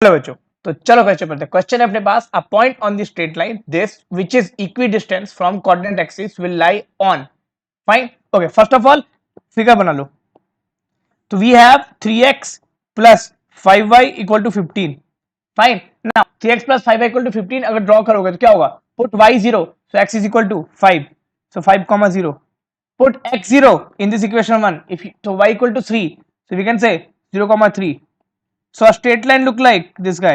चलो बच्चों, तो चलो क्वेश्चन पढ़ते हैं। क्वेश्चन है अपने पास, a point on the straight line this which is equidistance from coordinate axis will lie on, fine. Okay, first of all figure बना लो। तो we have 3x plus 5y equal to 15, fine. Now 3x plus 5y equal to 15 अगर draw करोगे तो क्या होगा? Put y 0, so x is equal to 5, so 5 comma 0। Put x 0 in this equation 1, if you, so y equal to 3, so we can say 0 comma 3. So a straight line look like this guy,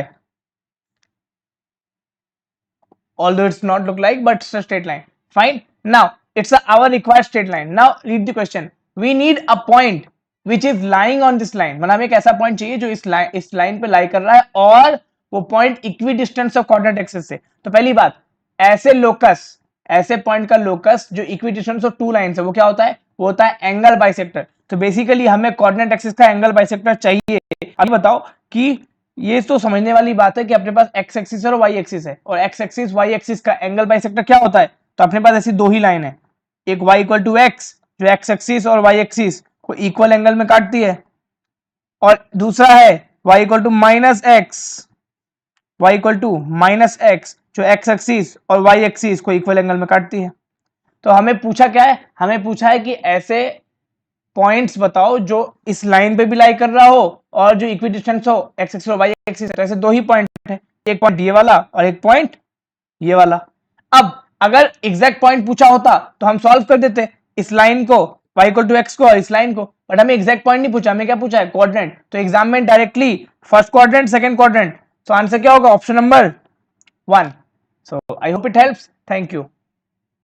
although it's not look like, but it's a straight line, fine. Now it's our required straight line. Now read the question. We need a point which is lying on this line, मतलब हमें एक ऐसा point चाहिए जो इस line पे लाई कर रहा है और वो point equidistance of coordinate axis से। तो पहली बात, ऐसे लोकस, ऐसे पॉइंट का लोकस जो इक्विडिस्टेंस ऑफ टू लाइंस है वो क्या होता है? वो होता है एंगल बाइसेक्टर। तो बेसिकली हमें कोऑर्डिनेट एक्सिस का एंगल बाइसेक्टर चाहिए। अब बताओ कि ये तो समझने वाली बात है कि अपने पास एक्स एक्सिस और वाई एक्सिस है, और एक्स एक्सिस वाई एक्सिस का एंगल बाइसेक्टर क्या होता है? तो अपने पास ऐसी दो ही लाइन है, एक y इक्वल टू एक्स जो एक्स एक्सिस और वाई एक्सिस को इक्वल एंगल में काटती है, और दूसरा है y equal to minus x, y equal to minus x जो एक्स एक्सिस और वाई एक्सिस को इक्वल एंगल में काटती है। तो हमें पूछा क्या है? हमें पूछा है कि ऐसे पॉइंट्स बताओ जो इस लाइन पे भी लाई कर रहा हो और जो इक्विडिस्टेंस हो एक्स एक्सिस और वाई एक्सिस। तो ऐसे दो ही पॉइंट है, एक पॉइंट ये वाला और एक पॉइंट ये वाला। अब अगर एग्जैक्ट पॉइंट पूछा होता तो हम सॉल्व कर देते इस लाइन को y इक्वल टू एक्स को और इस लाइन को, बट हमें एग्जैक्ट पॉइंट नहीं पूछा, हमें क्या पूछा है? कोऑर्डिनेट। तो एग्जाम में directly first quadrant second quadrant, तो आंसर क्या होगा? Option number 1। So I hope it helps, thank you.